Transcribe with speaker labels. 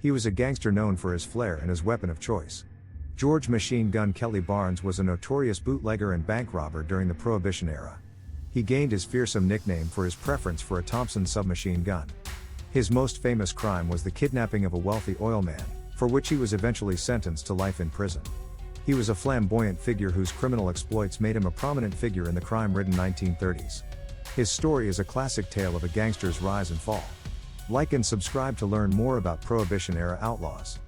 Speaker 1: He was a gangster known for his flair and his weapon of choice. George Machine Gun Kelly Barnes was a notorious bootlegger and bank robber during the Prohibition era. He gained his fearsome nickname for his preference for a Thompson submachine gun. His most famous crime was the kidnapping of a wealthy oil man, for which he was eventually sentenced to life in prison. He was a flamboyant figure whose criminal exploits made him a prominent figure in the crime-ridden 1930s. His story is a classic tale of a gangster's rise and fall. Like and subscribe to learn more about Prohibition-era outlaws.